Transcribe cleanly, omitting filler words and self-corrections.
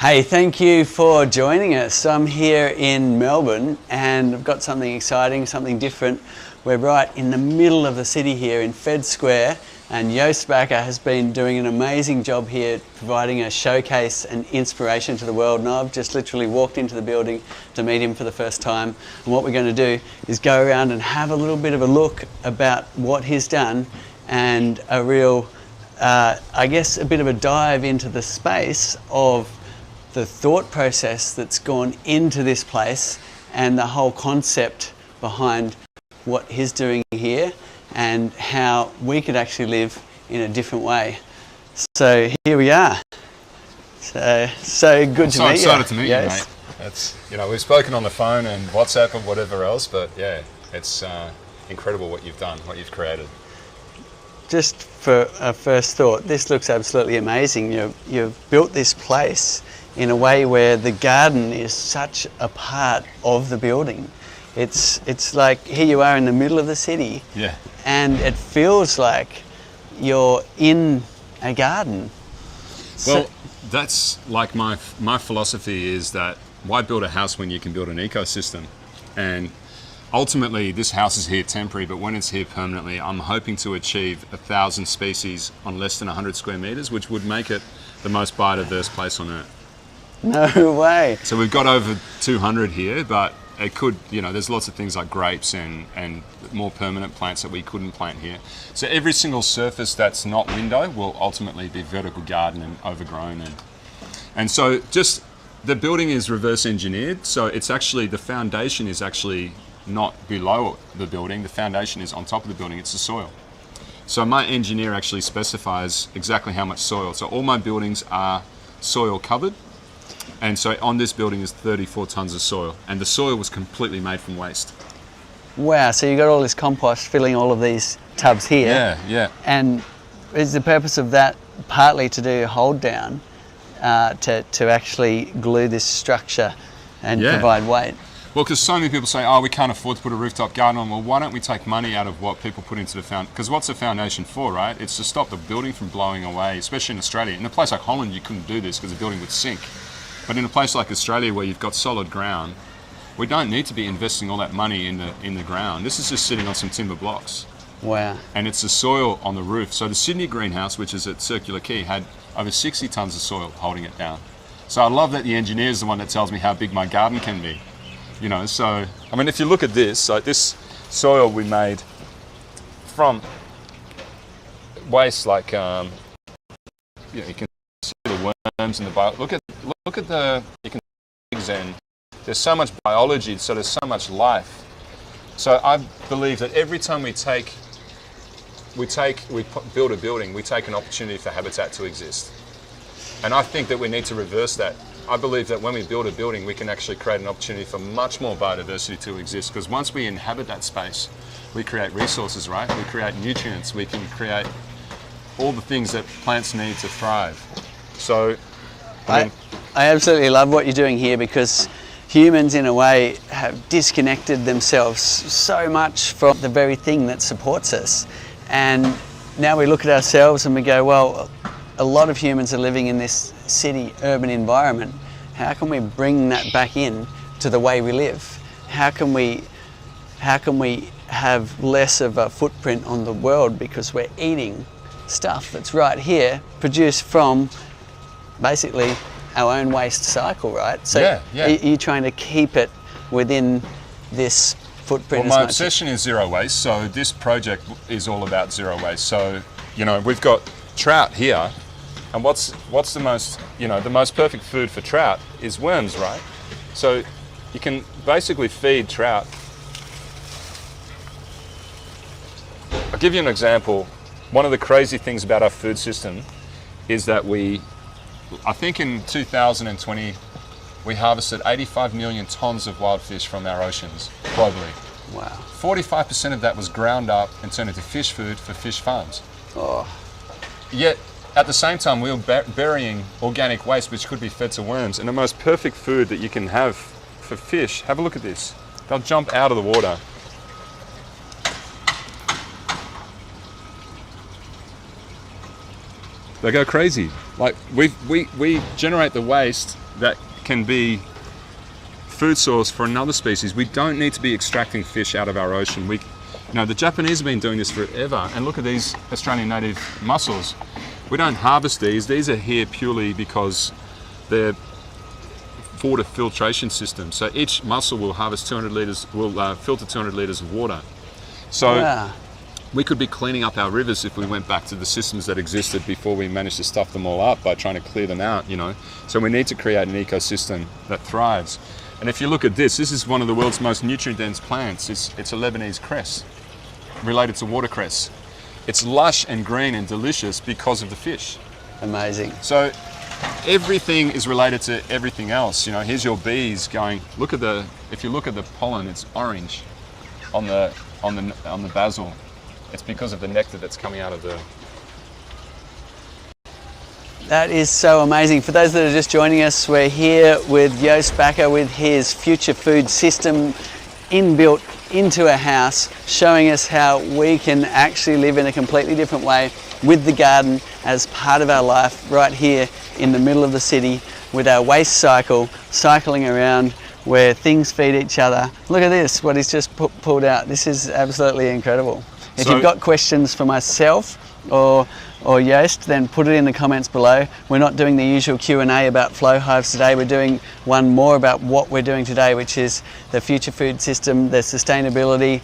Hey, thank you for joining us. I'm here in Melbourne and I've got something exciting, something different. We're right in the middle of the city here in Fed Square, and Joost has been doing an amazing job here providing a showcase and inspiration to the world, and I've just literally walked into the building to meet him for the first time. And what we're going to do is go around and have a little bit of a look about what he's done and a real, I guess, a bit of a dive into the space of the thought process that's gone into this place and the whole concept behind what he's doing here and how we could actually live in a different way. So here we are. So good to meet you. I'm so excited to meet you, mate. It's, we've spoken on the phone and WhatsApp and whatever else, but yeah, it's incredible what you've done, what you've created. Just for a first thought, this looks absolutely amazing. You've built this place in a way where the garden is such a part of the building. It's like here you are in the middle of the city, yeah, and it feels like you're in a garden. Well, that's like my philosophy is that why build a house when you can build an ecosystem? And ultimately, this house is here temporary, but when it's here permanently, I'm hoping to achieve 1,000 species on less than 100 square meters, which would make it the most biodiverse place on Earth. No way. So we've got over 200 here, but it could, there's lots of things like grapes and more permanent plants that we couldn't plant here. So every single surface that's not window will ultimately be vertical garden and overgrown. And so just the building is reverse engineered. So it's actually, the foundation is actually not below the building. The foundation is on top of the building. It's the soil. So my engineer actually specifies exactly how much soil. So all my buildings are soil covered. And so on this building is 34 tons of soil, and the soil was completely made from waste. Wow, so you got all this compost filling all of these tubs here. Yeah. And is the purpose of that partly to do hold down, to actually glue this structure and provide weight? Well, because so many people say, we can't afford to put a rooftop garden on. Well, why don't we take money out of what people put into the foundation? Because what's the foundation for, right? It's to stop the building from blowing away, especially in Australia. In a place like Holland, you couldn't do this because the building would sink. But in a place like Australia where you've got solid ground, we don't need to be investing all that money in the ground. This is just sitting on some timber blocks. Wow. And it's the soil on the roof. So the Sydney greenhouse, which is at Circular Quay, had over 60 tons of soil holding it down. So I love that the engineer is the one that tells me how big my garden can be. So, I mean, if you look at this, like this soil we made from waste, like, you can see the worms and the look at the, you can see there's so much biology, so there's so much life. So I believe that every time we build a building, we take an opportunity for habitat to exist. And I think that we need to reverse that. I believe that when we build a building, we can actually create an opportunity for much more biodiversity to exist, because once we inhabit that space, we create resources, right? We create nutrients, we can create all the things that plants need to thrive. So, I absolutely love what you're doing here, because humans in a way have disconnected themselves so much from the very thing that supports us. And now we look at ourselves and we go, well, a lot of humans are living in this city urban environment. How can we bring that back in to the way we live? How can we have less of a footprint on the world because we're eating stuff that's right here, produced from basically our own waste cycle, right? So you're trying to keep it within this footprint. Well, my obsession is zero waste, so this project is all about zero waste. So, we've got trout here, and what's the most, the most perfect food for trout is worms, right? So you can basically feed trout. I'll give you an example. One of the crazy things about our food system is that I think in 2020, we harvested 85 million tons of wild fish from our oceans globally. Wow. 45% of that was ground up and turned into fish food for fish farms. Oh. Yet, at the same time, we were burying organic waste which could be fed to worms. And the most perfect food that you can have for fish, have a look at this. They'll jump out of the water. They go crazy. Like we generate the waste that can be food source for another species. We don't need to be extracting fish out of our ocean. The Japanese have been doing this forever, and look at these Australian native mussels. We don't harvest these. These are here purely because they're water filtration system. So each mussel will harvest 200 litres, will filter 200 litres of water. So we could be cleaning up our rivers if we went back to the systems that existed before we managed to stuff them all up by trying to clear them out, So we need to create an ecosystem that thrives. And if you look at this is one of the world's most nutrient-dense plants. It's a Lebanese cress, related to watercress. It's lush and green and delicious because of the fish. Amazing. So everything is related to everything else. Here's your bees going. If you look at the pollen, it's orange on the basil. It's because of the nectar that's coming out of the. That is so amazing. For those that are just joining us, we're here with Joost Bakker with his future food system inbuilt into a house, showing us how we can actually live in a completely different way with the garden as part of our life right here in the middle of the city with our waste cycle, cycling around where things feed each other. Look at this, what he's just pulled out. This is absolutely incredible. If you've got questions for myself or Joost, then put it in the comments below. We're not doing the usual Q&A about flow hives today. We're doing one more about what we're doing today, which is the future food system, the sustainability,